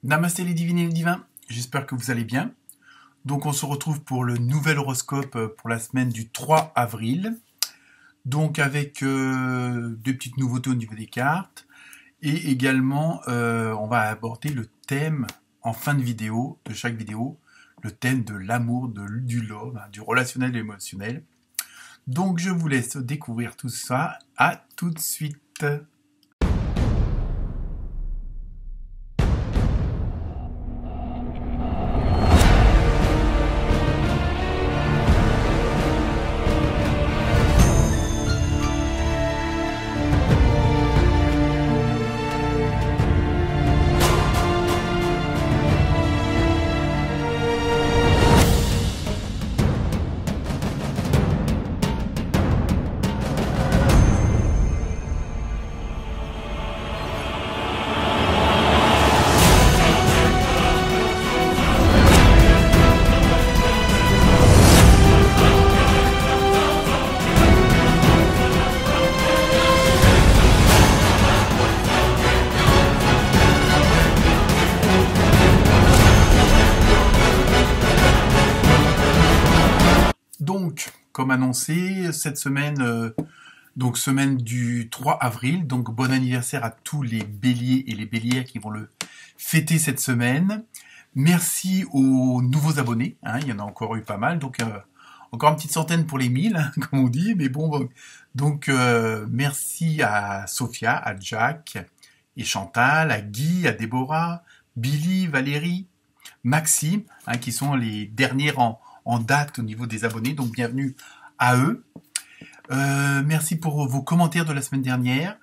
Namasté les divines et les divins, j'espère que vous allez bien. Donc on se retrouve pour le nouvel horoscope pour la semaine du 3 avril. Donc avec des petites nouveautés au niveau des cartes. Et également, on va aborder le thème en fin de vidéo, de chaque vidéo, le thème de l'amour, du love, du relationnel et émotionnel. Donc je vous laisse découvrir tout ça. À tout de suite. Donc, comme annoncé, cette semaine, donc semaine du 3 avril, donc bon anniversaire à tous les béliers et les bélières qui vont le fêter cette semaine. Merci aux nouveaux abonnés, il y en a encore eu pas mal, donc encore une petite centaine pour les 1000, comme on dit, mais bon, donc merci à Sophia, à Jack et Chantal, à Guy, à Déborah, Billy, Valérie, Maxime, qui sont les derniers en date au niveau des abonnés, donc bienvenue à eux. Merci pour vos commentaires de la semaine dernière.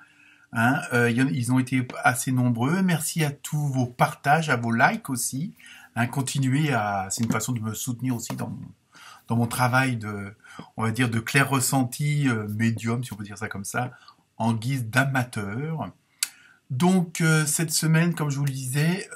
Ils ont été assez nombreux. Merci à tous vos partages, à vos likes aussi. Continuez à... C'est une façon de me soutenir aussi dans mon travail de, on va dire, de clair ressenti médium, si on peut dire ça comme ça, en guise d'amateur. Donc, cette semaine, comme je vous le disais,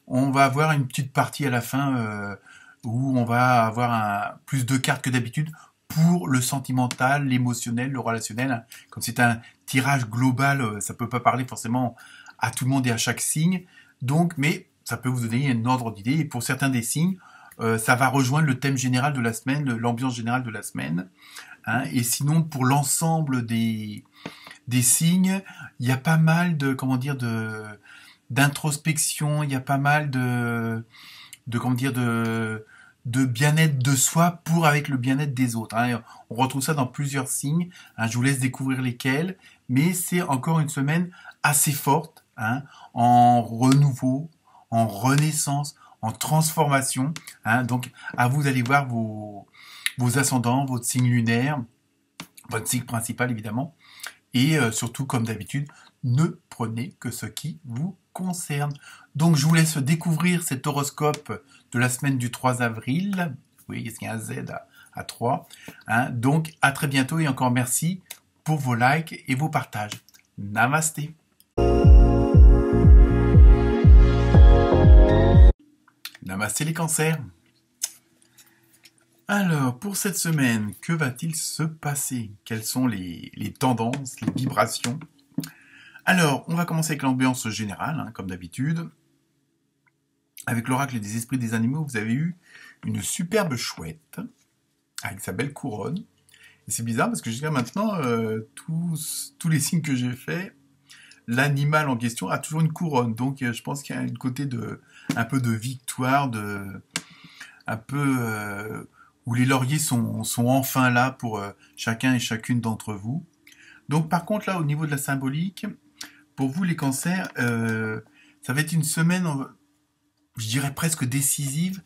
on va avoir une petite partie à la fin où on va avoir plus de cartes que d'habitude pour le sentimental, l'émotionnel, le relationnel. Comme c'est un tirage global, ça peut pas parler forcément à tout le monde et à chaque signe. Donc, mais ça peut vous donner un ordre d'idée. Et pour certains des signes, ça va rejoindre le thème général de la semaine, l'ambiance générale de la semaine. Et sinon, pour l'ensemble des signes, il y a pas mal de, comment dire, d'introspection, il y a pas mal de bien-être de soi pour avec le bien-être des autres. On retrouve ça dans plusieurs signes. Je vous laisse découvrir lesquels, mais c'est encore une semaine assez forte, en renouveau, en renaissance, en transformation. Donc, à vous d'aller voir vos ascendants, votre signe lunaire, votre signe principal évidemment, et surtout, comme d'habitude, ne prenez que ce qui vous concerne. Donc, je vous laisse découvrir cet horoscope de la semaine du 3 avril. Oui, il y a un Z à 3. Donc, à très bientôt et encore merci pour vos likes et vos partages. Namasté. Namasté les cancers. Alors, pour cette semaine, que va-t-il se passer? Quelles sont les tendances, les vibrations? Alors, on va commencer avec l'ambiance générale, comme d'habitude. Avec l'oracle des esprits des animaux, vous avez eu une superbe chouette, avec sa belle couronne. Et c'est bizarre, parce que jusqu'à maintenant, tous les signes que j'ai faits, l'animal en question a toujours une couronne. Donc, je pense qu'il y a un côté un peu de victoire, un peu... où les lauriers sont enfin là pour chacun et chacune d'entre vous. Donc par contre là au niveau de la symbolique, pour vous les cancers, ça va être une semaine, je dirais presque décisive,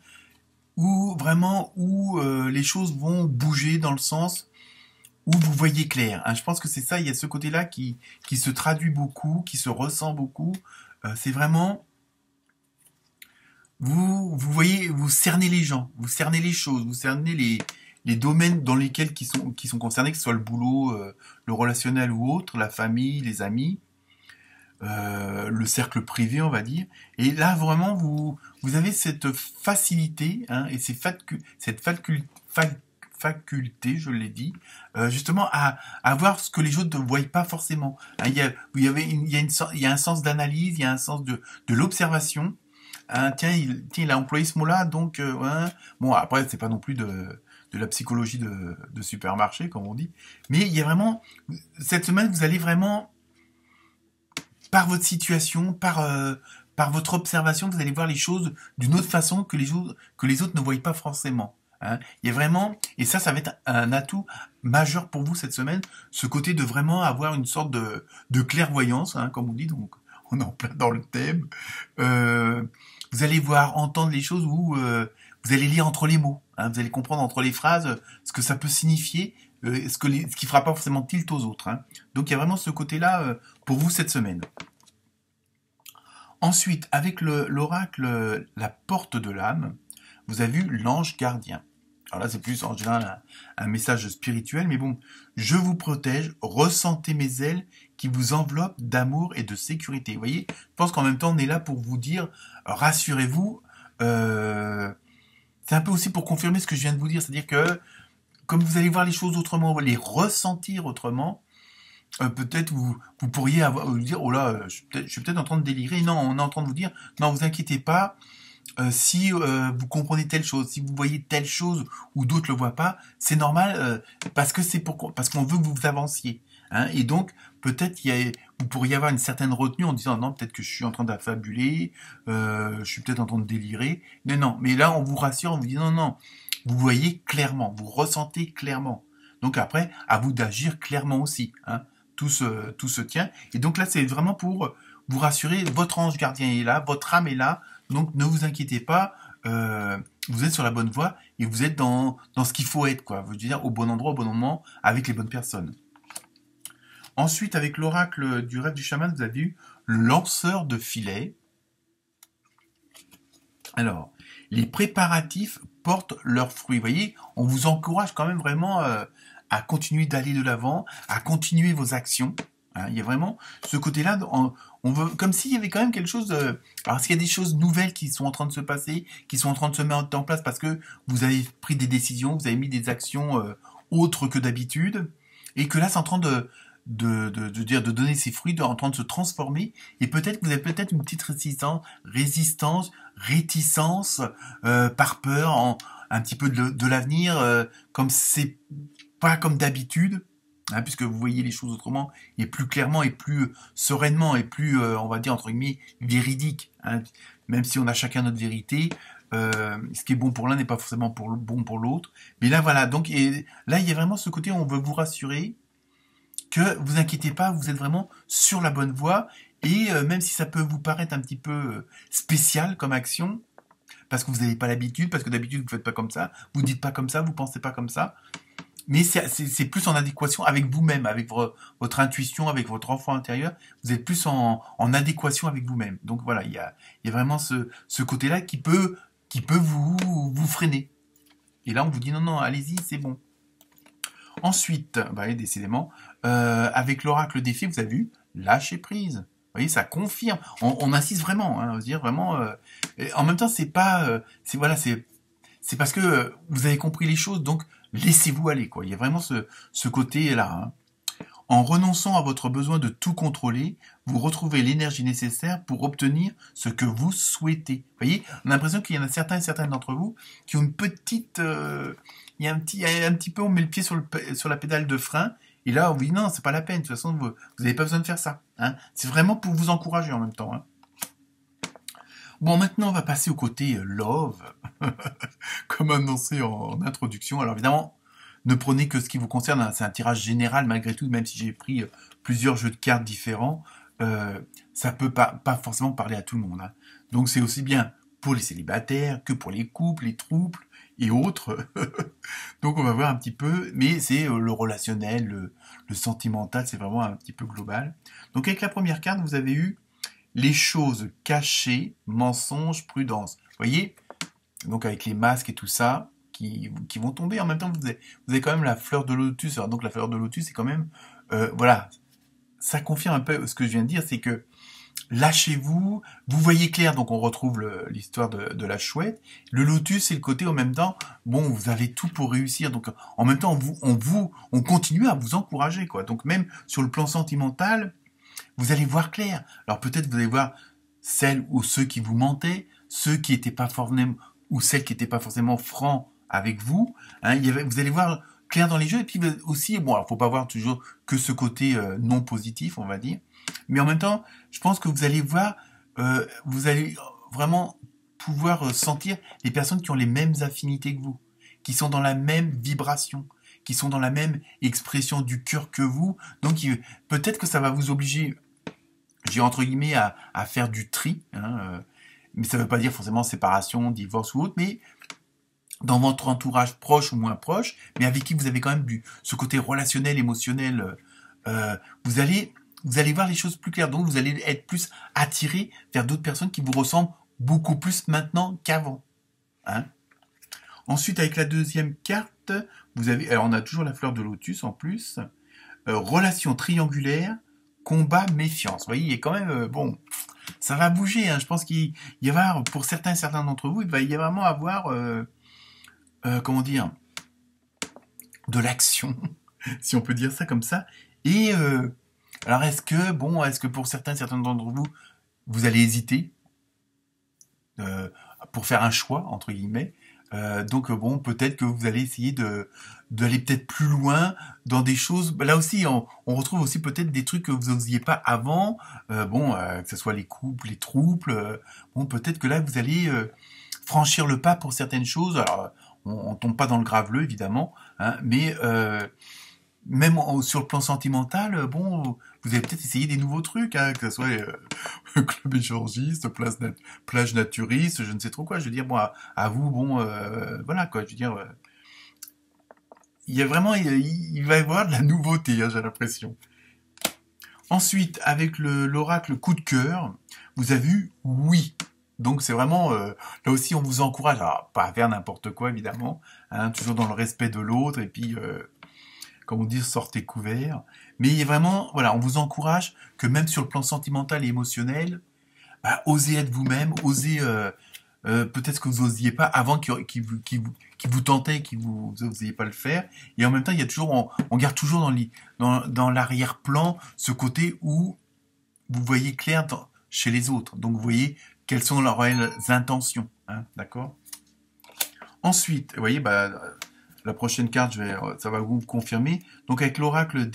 où les choses vont bouger dans le sens où vous voyez clair. Je pense que c'est ça, il y a ce côté-là qui se traduit beaucoup, qui se ressent beaucoup. C'est vraiment... Vous voyez, vous cernez les gens, vous cernez les choses, vous cernez les domaines dans lesquels qui sont concernés, que ce soit le boulot, le relationnel ou autre, la famille, les amis, le cercle privé, on va dire. Et là, vraiment, vous avez cette facilité et cette faculté, je l'ai dit, justement à voir ce que les autres ne voient pas forcément. Hein, il y a un sens d'analyse, il y a un sens de l'observation. Hein, tiens, il a employé ce mot-là, donc ouais. Bon, après, c'est pas non plus de la psychologie de supermarché, comme on dit. Mais il y a vraiment, cette semaine, vous allez vraiment, par votre situation, par votre observation, vous allez voir les choses d'une autre façon que les autres ne voient pas forcément. Hein. Il y a vraiment, et ça va être un atout majeur pour vous cette semaine, ce côté de vraiment avoir une sorte de clairvoyance, hein, comme on dit, donc on est en plein dans le thème. Vous allez voir, entendre les choses où vous allez lire entre les mots, hein, vous allez comprendre entre les phrases ce que ça peut signifier, ce qui fera pas forcément tilt aux autres. Hein. Donc il y a vraiment ce côté-là pour vous cette semaine. Ensuite, avec l'oracle La Porte de l'âme, vous avez vu l'ange gardien. Alors là, c'est plus en général un message spirituel, mais bon, je vous protège, ressentez mes ailes qui vous enveloppent d'amour et de sécurité. Vous voyez, je pense qu'en même temps, on est là pour vous dire, rassurez-vous, c'est un peu aussi pour confirmer ce que je viens de vous dire, c'est-à-dire que, comme vous allez voir les choses autrement, les ressentir autrement, peut-être vous pourriez vous dire, oh là, je suis peut-être en train de délirer. Non, on est en train de vous dire, non, vous inquiétez pas, si vous comprenez telle chose, si vous voyez telle chose ou d'autres le voient pas, c'est normal parce qu'on veut que vous avanciez. Hein, et donc peut-être vous pourriez avoir une certaine retenue en disant non, peut-être que je suis en train d'affabuler, je suis peut-être en train de délirer. Non, mais là on vous rassure, on vous dit non, vous voyez clairement, vous ressentez clairement. Donc après, à vous d'agir clairement aussi. Hein. Tout se tient. Et donc là, c'est vraiment pour vous rassurer, votre ange gardien est là, votre âme est là, donc ne vous inquiétez pas, vous êtes sur la bonne voie et vous êtes dans ce qu'il faut être, quoi. Je veux dire, au bon endroit, au bon moment, avec les bonnes personnes. Ensuite, avec l'oracle du rêve du chaman, vous avez eu lanceur de filet. Alors, les préparatifs portent leurs fruits. Vous voyez, on vous encourage quand même vraiment à continuer d'aller de l'avant, à continuer vos actions. Hein, il y a vraiment ce côté-là, on veut, comme s'il y avait quand même quelque chose alors s'il y a des choses nouvelles qui sont en train de se passer, qui sont en train de se mettre en place parce que vous avez pris des décisions, vous avez mis des actions autres que d'habitude, et que là c'est en train de donner ses fruits, en train de se transformer, et peut-être que vous avez peut-être une petite résistance, réticence, par peur, un petit peu de l'avenir, comme c'est pas comme d'habitude, hein, puisque vous voyez les choses autrement, et plus clairement, et plus sereinement, et plus, on va dire, entre guillemets, véridique. Hein, même si on a chacun notre vérité, ce qui est bon pour l'un n'est pas forcément bon pour l'autre. Mais là, voilà, donc et là, il y a vraiment ce côté où on veut vous rassurer que vous inquiétez pas, vous êtes vraiment sur la bonne voie, et même si ça peut vous paraître un petit peu spécial comme action, parce que vous n'avez pas l'habitude, parce que d'habitude vous ne faites pas comme ça, vous dites pas comme ça, vous pensez pas comme ça, mais c'est plus en adéquation avec vous-même, avec votre intuition, avec votre enfant intérieur. Vous êtes plus en adéquation avec vous-même. Donc voilà, il y a vraiment ce côté-là qui peut vous freiner. Et là, on vous dit non, allez-y, c'est bon. Ensuite, décidément, avec l'oracle des fées, vous avez vu, lâcher prise. Vous voyez, ça confirme. On insiste vraiment, hein, dire vraiment. En même temps, c'est parce que vous avez compris les choses, donc laissez-vous aller, quoi. Il y a vraiment ce côté-là. Hein. En renonçant à votre besoin de tout contrôler, vous retrouvez l'énergie nécessaire pour obtenir ce que vous souhaitez. Vous voyez, on a l'impression qu'il y en a certains et certaines d'entre vous qui ont une petite... il y a un petit peu, on met le pied sur la pédale de frein, et là, on vous dit non, c'est pas la peine, de toute façon, vous n'avez pas besoin de faire ça. Hein. C'est vraiment pour vous encourager en même temps. Hein. Bon, maintenant, on va passer au côté love, comme annoncé en introduction. Alors évidemment, ne prenez que ce qui vous concerne, hein. C'est un tirage général malgré tout, même si j'ai pris plusieurs jeux de cartes différents, ça peut pas forcément parler à tout le monde. Hein. Donc c'est aussi bien pour les célibataires que pour les couples, les trouples et autres. Donc on va voir un petit peu, mais c'est le relationnel, le sentimental, c'est vraiment un petit peu global. Donc avec la première carte, vous avez eu les choses cachées, mensonges, prudence. Vous voyez, donc avec les masques et tout ça, qui vont tomber. En même temps, vous avez quand même la fleur de lotus. Alors donc la fleur de lotus, c'est quand même... voilà, ça confirme un peu ce que je viens de dire, c'est que lâchez-vous, vous voyez clair, donc on retrouve l'histoire de la chouette. Le lotus, c'est le côté en même temps, bon, vous avez tout pour réussir, donc en même temps, on continue à vous encourager, quoi. Donc même sur le plan sentimental, vous allez voir clair. Alors peut-être vous allez voir celles ou ceux qui vous mentaient, ceux qui étaient pas forcément, ou celles qui n'étaient pas forcément francs avec vous. Hein, vous allez voir clair dans les jeux, et puis aussi, bon, alors faut pas voir toujours que ce côté non positif, on va dire. Mais en même temps, je pense que vous allez voir, vous allez vraiment pouvoir sentir les personnes qui ont les mêmes affinités que vous, qui sont dans la même vibration, qui sont dans la même expression du cœur que vous. Donc peut-être que ça va vous obliger, j'ai entre guillemets, à faire du tri. Hein, mais ça ne veut pas dire forcément séparation, divorce ou autre, mais dans votre entourage proche ou moins proche, mais avec qui vous avez quand même ce côté relationnel, émotionnel, vous allez voir les choses plus claires. Donc vous allez être plus attiré vers d'autres personnes qui vous ressemblent beaucoup plus maintenant qu'avant. Hein. Ensuite, avec la deuxième carte, alors on a toujours la fleur de lotus en plus. Relation triangulaire, combat, méfiance. Vous voyez, il y a quand même, bon, ça va bouger. Hein. Je pense qu'il y avoir, pour certains d'entre vous, il va y vraiment avoir, comment dire, de l'action, si on peut dire ça comme ça. Et alors est-ce que pour certains d'entre vous, vous allez hésiter pour faire un choix entre guillemets. Donc bon, peut-être que vous allez essayer d'aller peut-être plus loin dans des choses. Là aussi, on retrouve aussi peut-être des trucs que vous n'osiez pas avant. Que ce soit les couples, les troubles. Bon, peut-être que là vous allez franchir le pas pour certaines choses. Alors, on tombe pas dans le graveleux évidemment, hein, mais même sur le plan sentimental, bon, vous allez peut-être essayer des nouveaux trucs, hein, que ce soit club échangiste, plage naturiste, je ne sais trop quoi. Je veux dire, moi, à vous, bon, voilà quoi. Je veux dire, il y a vraiment, il va y avoir de la nouveauté, hein, j'ai l'impression. Ensuite, avec l'oracle coup de cœur, vous avez vu oui. Donc c'est vraiment, là aussi on vous encourage, alors pas à faire n'importe quoi évidemment, hein, toujours dans le respect de l'autre, et puis, comme on dit, sortez couverts. Mais il y a vraiment, voilà, on vous encourage que même sur le plan sentimental et émotionnel, bah, osez être vous-même, osez peut-être que vous n'osiez pas avant qui vous tentait, que vous n'osiez pas le faire. Et en même temps, il y a toujours, on garde toujours dans l'arrière-plan ce côté où vous voyez clair chez les autres. Donc vous voyez quelles sont leurs réelles intentions. Hein, d'accord ? Ensuite, vous voyez, bah, la prochaine carte, ça va vous confirmer. Donc avec l'oracle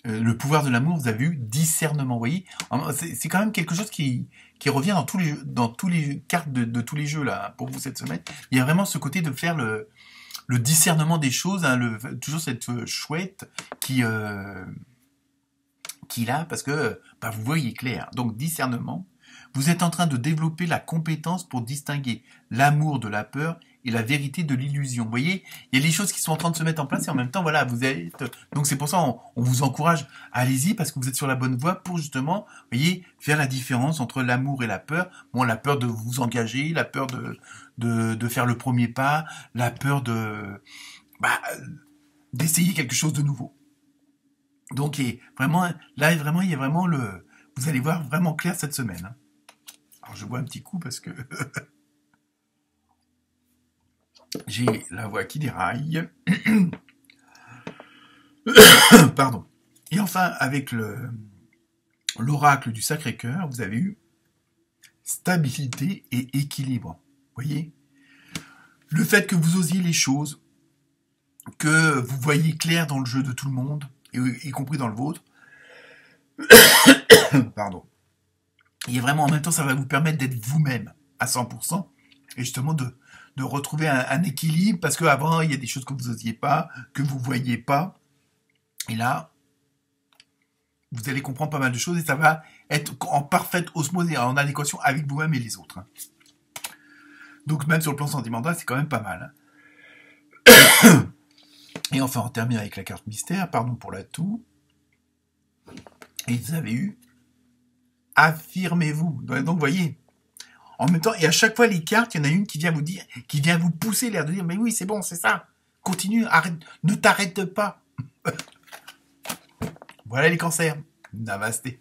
le pouvoir de l'amour, vous avez vu discernement. Vous voyez, c'est quand même quelque chose qui revient dans tous les cartes de tous les jeux là pour vous cette semaine. Il y a vraiment ce côté de faire le discernement des choses, hein, toujours cette chouette qui l'a, parce que bah, vous voyez clair. Donc discernement. Vous êtes en train de développer la compétence pour distinguer l'amour de la peur et la vérité de l'illusion. Vous voyez, il y a des choses qui sont en train de se mettre en place et en même temps, voilà, vous êtes... Donc c'est pour ça on vous encourage, allez-y, parce que vous êtes sur la bonne voie pour justement, vous voyez, faire la différence entre l'amour et la peur. Bon, la peur de vous engager, la peur de faire le premier pas, la peur d'essayer quelque chose de nouveau. Donc vraiment, là, vraiment, il y a vraiment vous allez voir vraiment clair cette semaine. Hein. Alors je bois un petit coup parce que j'ai la voix qui déraille. Pardon. Et enfin, avec l'oracle du Sacré-Cœur, vous avez eu stabilité et équilibre. Vous voyez ? Le fait que vous osiez les choses, que vous voyez clair dans le jeu de tout le monde, y compris dans le vôtre. Pardon. Et vraiment, en même temps, ça va vous permettre d'être vous-même à 100%, et justement de retrouver un équilibre, parce qu'avant, il y a des choses que vous n'osiez pas, que vous ne voyiez pas, et là, vous allez comprendre pas mal de choses, et ça va être en parfaite osmose et en adéquation avec vous-même et les autres. Hein. Donc même sur le plan sentimental, c'est quand même pas mal. Hein. Et enfin, on termine avec la carte mystère, pardon pour la toux. Et vous avez eu affirmez-vous. Donc, vous voyez, en même temps, et à chaque fois, les cartes, il y en a une qui vient vous dire, qui vient vous pousser l'air de dire, mais oui, c'est bon, c'est ça. Continue, arrête, ne t'arrête pas. Voilà les cancers. Namasté.